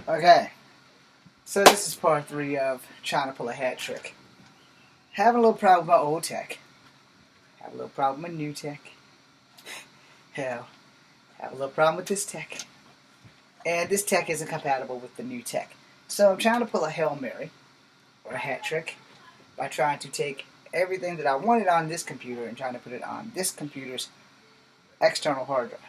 Okay, so this is part 3 of trying to pull a hat trick. Having a little problem with my old tech. Have a little problem with new tech. Hell, have a little problem with this tech. And this tech isn't compatible with the new tech. So I'm trying to pull a Hail Mary, or a hat trick, by trying to take everything that I wanted on this computer and trying to put it on this computer's external hard drive.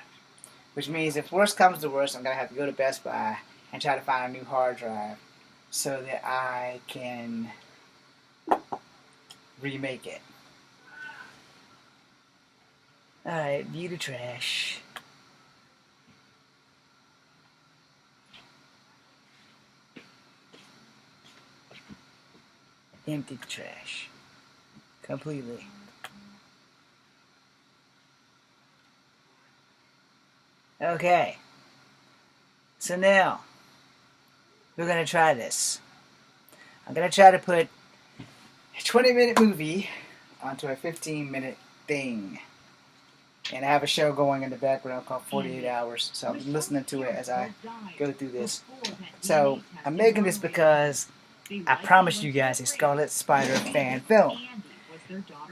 Which means if worst comes to worst, I'm going to have to go to Best Buy and try to find a new hard drive so that I can remake it. Alright, view the trash. Empty the trash. Completely. Okay. So now, we're going to try this. I'm going to try to put a 20-minute movie onto a 15-minute thing. And I have a show going in the background called 48 Hours. So I'm listening to it as I go through this. So I'm making this because I promised you guys a Scarlett Spider fan film.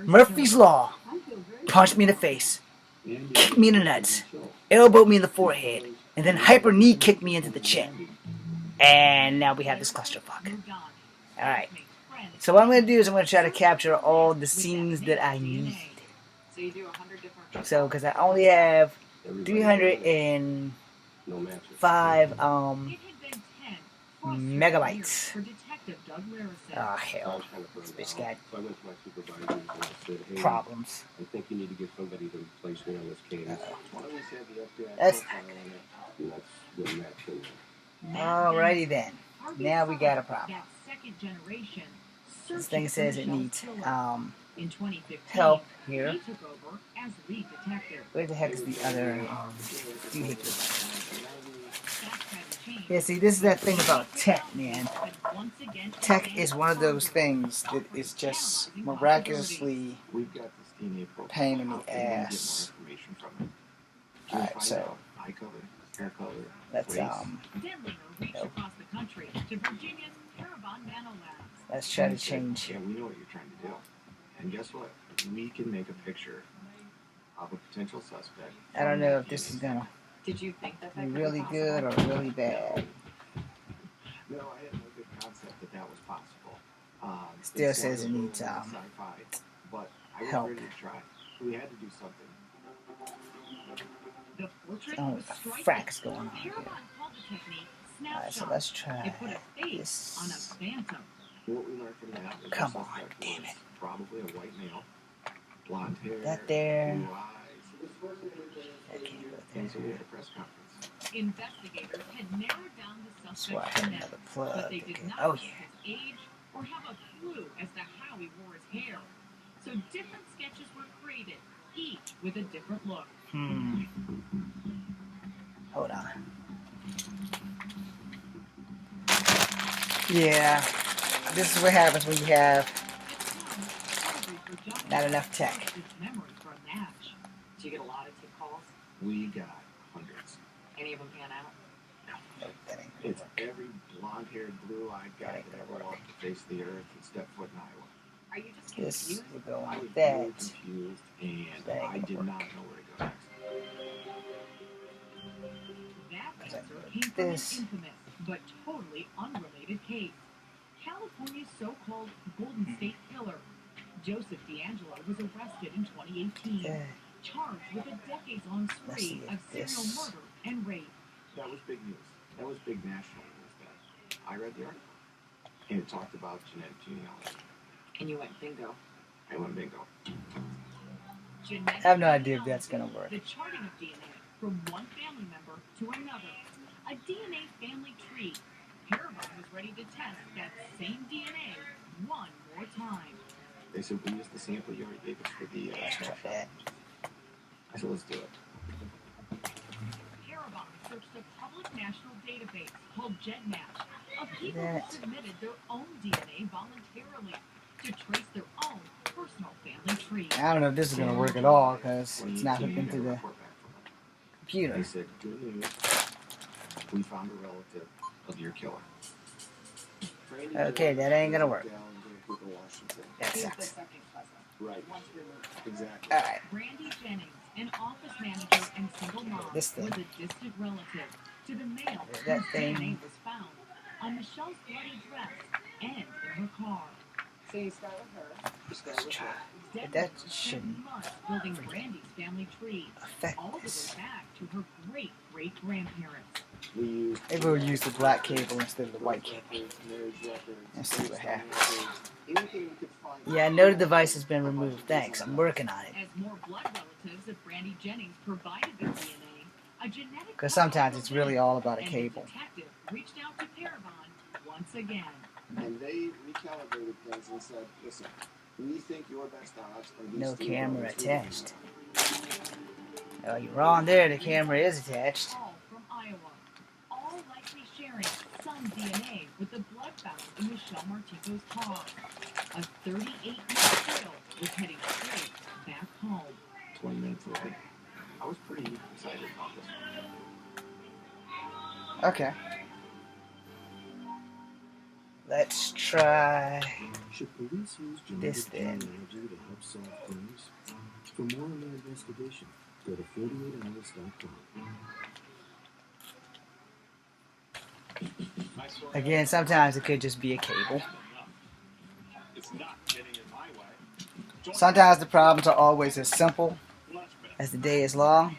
Murphy's Law. Punched me in the face. Kicked me in the nuts. Elbowed me in the forehead. And then hyper knee kicked me into the chin. And now we have this clusterfuck. Alright. So what I'm going to do is I'm going to try to capture all the scenes that I need. So, because I only have 305 megabytes. Oh, hell. This bitch got problems. I think you need to get somebody to replace me on this case. That's alrighty then. Now we got a problem. This thing says it needs help here. Where the heck is the other vehicle? Yeah, see, this is that thing about tech, man. Tech is one of those things that is just miraculously pain in the ass. Alright, so let's let's try to change. Yeah, we know what you're trying to do. And guess what? We can make a picture of a potential suspect. I don't know if this is gonna Did you think that be really good or really bad. No, I had no good concept that that was possible. Still says it needs but I was help. ready to try. We had to do something. Oh, the frack's going on here. Alright, so let's try this. What we learned from that was Come on, damn it. Probably a white male, blonde hair, That there. blue eyes. That can't go And there. so we had a press conference. Investigators had narrowed down the That's why I suspect's had name, another but plug. they did Okay. not Oh know yeah. his age or have a clue as to how he wore his hair. So different sketches were created, each with a different look. Hold on. Yeah. This is what happens when you have not enough tech. His memory for a match. Did you get a lot of tip calls? We got hundreds. Any of them pan out? Nope, that ain't gonna It's work. every blonde-haired, blue-eyed guy that ever walked the face of the earth and stepped foot in Iowa. Are you just This confused? will go I on was with that. really confused, and That ain't I gonna did work. not know where to go next. That Because I answer go came like from an this. infamous but totally unrelated case. California's so-called Golden State Killer, Joseph D'Angelo, was arrested in 2018, Yeah. charged with a decades-long Let's see spree if of serial this- murder and rape. That was big news. That was big national news then. I read the article, and it talked about genetic genealogy. And you went bingo. I went bingo. I have no idea if that's gonna work. The charting of DNA from one family member to another. A DNA family tree. Parabon was ready to test that same DNA one more time. They said, we used the sample you already gave us for the Let's try that. I said, let's do it. Parabon searched a public national database called GEDmatch of people That. who submitted their own DNA voluntarily to trace their own personal family tree. I don't know if this is gonna work at all because it's not hooked into the They computer. said, good news. We found a relative of your killer. Okay, that ain't gonna work. That Here's the sucks. second puzzle. Right. Once removed. Exactly. Alright, Brandy Jennings, an office manager and single mom, this thing. was a distant relative to the male That whose thing. DNA was found on Michelle's bloody dress and in her car. So you start with her. Let's try. But Detectives that spent shouldn't months building Brandy's family tree. affect All the way this. back to her great-great-grandparents. We used Maybe we'll use the black cable instead of the white cable. marriage records, And see what happens. anything we could find. Yeah, I know the device has been removed. Thanks, I'm working on it. As more blood relatives of Brandy Jennings provided their DNA, a genetic Because sometimes it's really all about a and cable. the detective reached out to Parabon once again. And they recalibrated things and said, listen, we think your best odds are these No three camera brothers. attached. Oh, you're wrong there. The camera is attached. All from Iowa, all likely sharing some DNA with the blood found in Michelle Martico's car. A 38-year trail was heading straight back home. 20 minutes away. I was pretty excited about this. Okay. Let's try Should police use this genetic then. genealogy to help solve crimes? For more on their investigation, go to 48hours.com. Again, sometimes it could just be a cable. Sometimes the problems are always as simple as the day is long.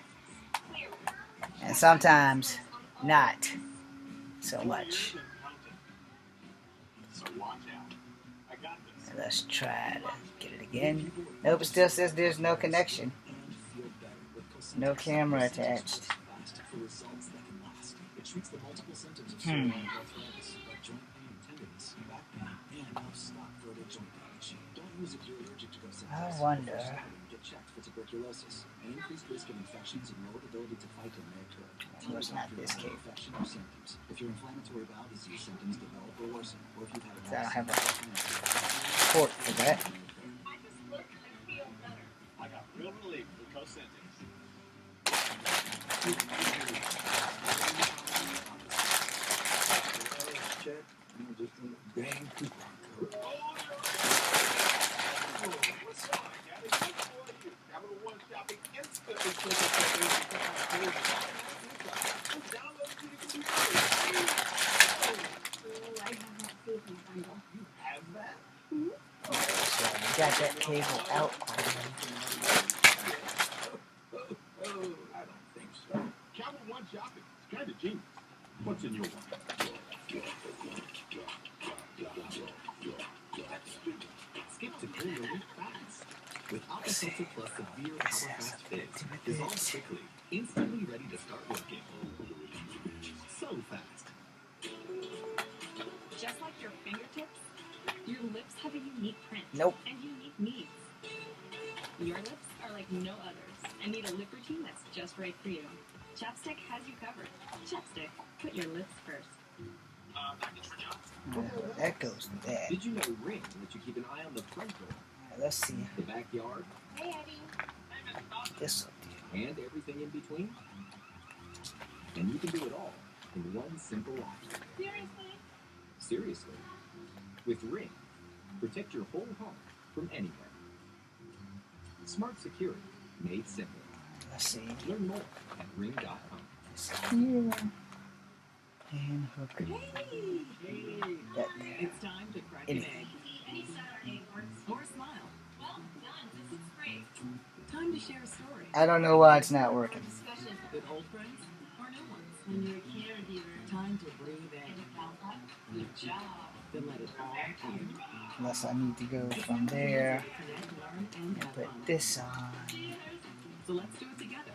And sometimes not so much. And let's try to get it again. Nope, it still says there's no connection. No camera attached. I wonder. Well, it's not this cable. So I don't have a port for that. I just look and feel better. I got real relief with Cosentyx. So we got that cable out. I don't think so. Capital One shopping. It's kind of genius. What's in your one? Skip to clean relief fast. With Alka-Seltzer Plus Severe Hour Fast Fix, dissolve quickly, instantly ready to start working. So fast. Just like your fingertips, your lips have a unique print Nope. and unique needs. Your lips are like no others and need a lip routine that's just right for you. Chapstick has you covered. Chapstick, put your lips first. That goes to that. Did you know Ring lets you keep an eye on the front door, Alright, let's see. the backyard, Hey, Eddie. This will and everything in between? And you can do it all in one simple app. Seriously? Seriously. With Ring, protect your whole home from anywhere. Smart security made simple. Let's see. Learn more at ring.com. It's here. And hook it. Hey! That It's time to crack Any. an egg. Any Saturday or smile. Well done. This is great. Time to share a story. I don't know why it's not working. Discussion with old friends or new ones. When you're a caregiver, time to breathe in. Good job. Then let it all out. Unless I need to go from there and put this on. So let's do it together.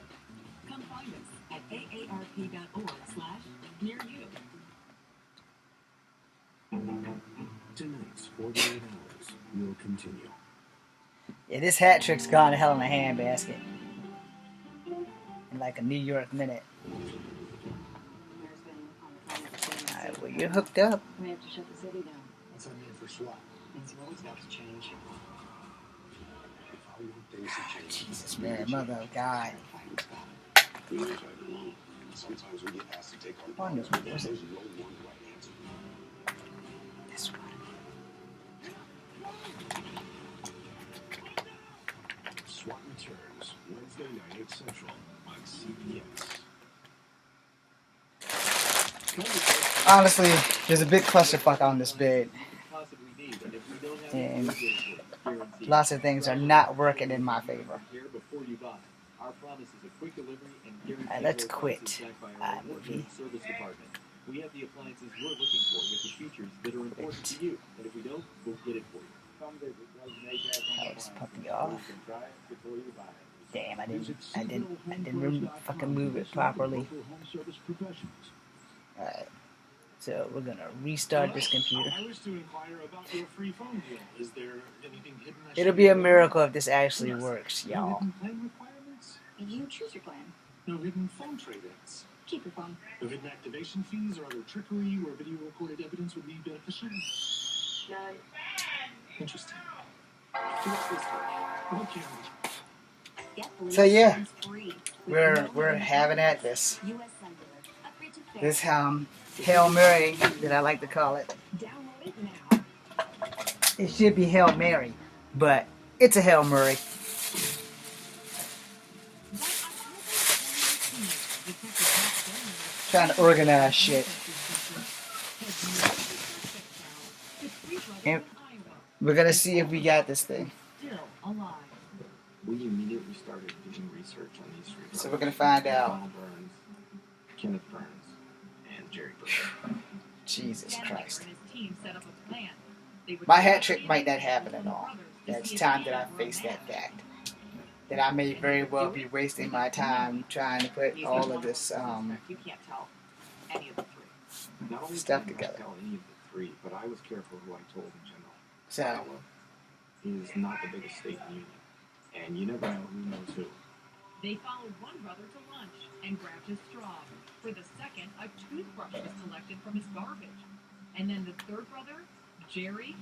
Come find us at aarp.org/near-you. Tonight's 48 hours will continue. Yeah, this hat trick's gone to hell in a handbasket. In like a New York minute. Alright, well, you're hooked up. We have to shut the city down. What's I mean for SWAT? Things will always have to change. If I want things to change, Jesus, Mary, mother of God. Sometimes we get asked to take on Wonderful. Was it? no one way. Honestly, there's a big clusterfuck on this bed, and lots of things are not working in my favor. Alright, let's quit iMovie. We have the appliances you're looking for with the features that are important to you. And if we don't, we'll get it for you. House puppy off. Damn, I didn't fucking move it properly. Alright, so we're gonna restart this computer. I wish to inquire about your free phone deal. Is there anything hidden? It'll be a miracle if this actually works, No y'all. hidden plan requirements? You choose your plan. No hidden phone trade-ins? Keep your phone. No hidden activation fees or other trickery where video recorded evidence would be beneficial? None. Interesting. So what's this for? What camera? So yeah, we're having at this. This Hail Mary that I like to call it. Download it now. It should be Hail Mary, but it's a Hail Mary. Trying to organize shit. And we're gonna see if we got this thing. We immediately started doing research on these three. So we're gonna find out. Donald Burns, Kenneth Burns, and Jerry Burns. Jesus Christ. My hat trick might not happen at all. It's time that I face that fact. That I may very well be wasting my time trying to put all of this You can't tell any of the three. Not only stuff did I together. not tell any of the three, but I was careful who I told in general. So, Iowa is not the biggest state in the union, and you never know who knows who. They followed one brother to lunch and grabbed his straw. For the second, a toothbrush was collected from his garbage. And then the third brother, Jerry,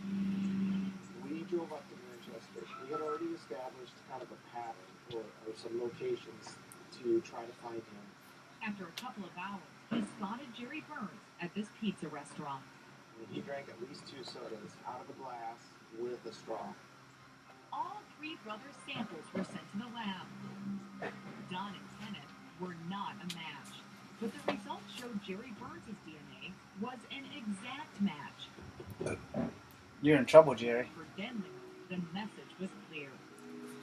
We drove up to Manchester. We had already established kind of a pattern or some locations to try to find him. after a couple of hours, he spotted Jerry Burns at this pizza restaurant. And he drank at least 2 sodas out of a glass with a straw. All three brothers' samples were sent to the lab. Don and Kenneth were not a match, but the results showed Jerry Burns' DNA was an exact match. you're in trouble, Jerry. For Denlinger, the message was clear.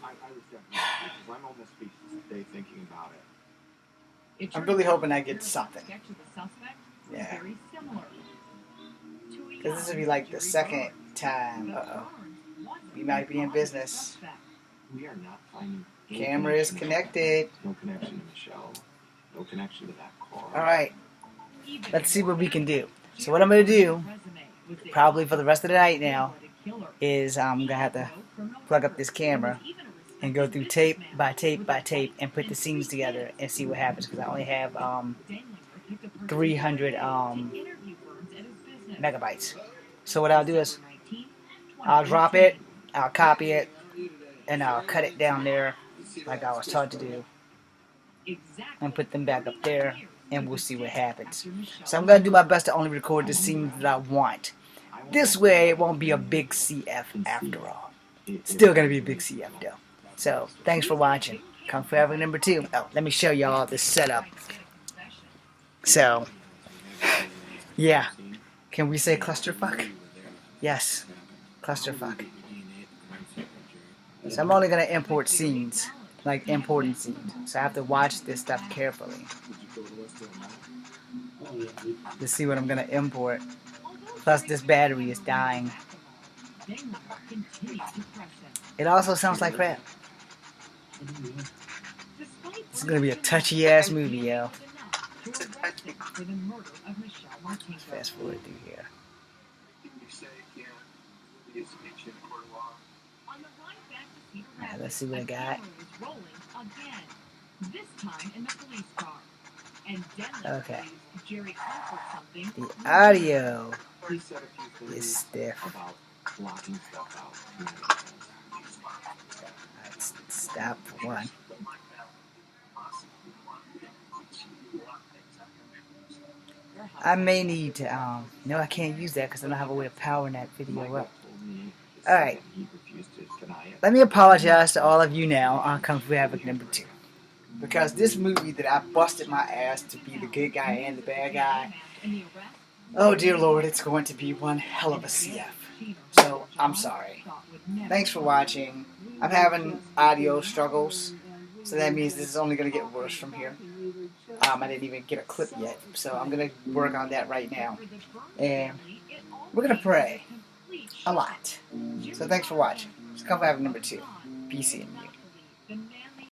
I was definitely speechless. I'm almost speechless today thinking about it. It I'm turned really out hoping I get Jerry's something. sketch of the suspect was Yeah. very similar. To a Because this will be young like the Jerry second Burns. time. But Uh-oh. Burns wasn't We might be in the obvious business. suspect. We are not finding any Camera is connection. connected. No connection to Michelle. No connection to that car. Alright, Even let's see what we can do. Jerry So what I'm going to do, Burns' resume was the probably for the rest of the night now, cold-blooded killer. is I'm going to have to plug up this camera and go through tape by tape by tape and put the scenes together and see what happens. Because I only have 300 megabytes. So what I'll do is I'll drop it, I'll copy it, and I'll cut it down there like I was taught to do, and put them back up there, and we'll see what happens. So I'm going to do my best to only record the scenes that I want. This way it won't be a big CF after all. Still going to be a big CF though. So thanks for watching. Kung Fu Africa #2. Oh, let me show y'all this setup. So, yeah. Can we say clusterfuck? Yes. Clusterfuck. So I'm only going to import scenes. Like important scenes. So I have to watch this stuff carefully to see what I'm going to import. Plus this battery is dying. It also sounds like crap. It's going to be a touchy ass movie, yo. Fast forward through here. Alright, let's see what I got. Okay. The audio He said a few things is stiff. about blocking stuff out. Let's stop for one. I may need to, no, I can't use that because I don't have a way of powering that video up. Alright. Let me apologize to all of you now on Kung Fu Havoc #2. Because this movie that I busted my ass to be the good guy and the bad guy Oh dear Lord, it's going to be one hell of a CF. So, I'm sorry. Thanks for watching. I'm having audio struggles, so that means this is only going to get worse from here. I didn't even get a clip yet, so I'm going to work on that right now. And we're going to pray a lot. So thanks for watching. It's Come for having number 2. Peace in you.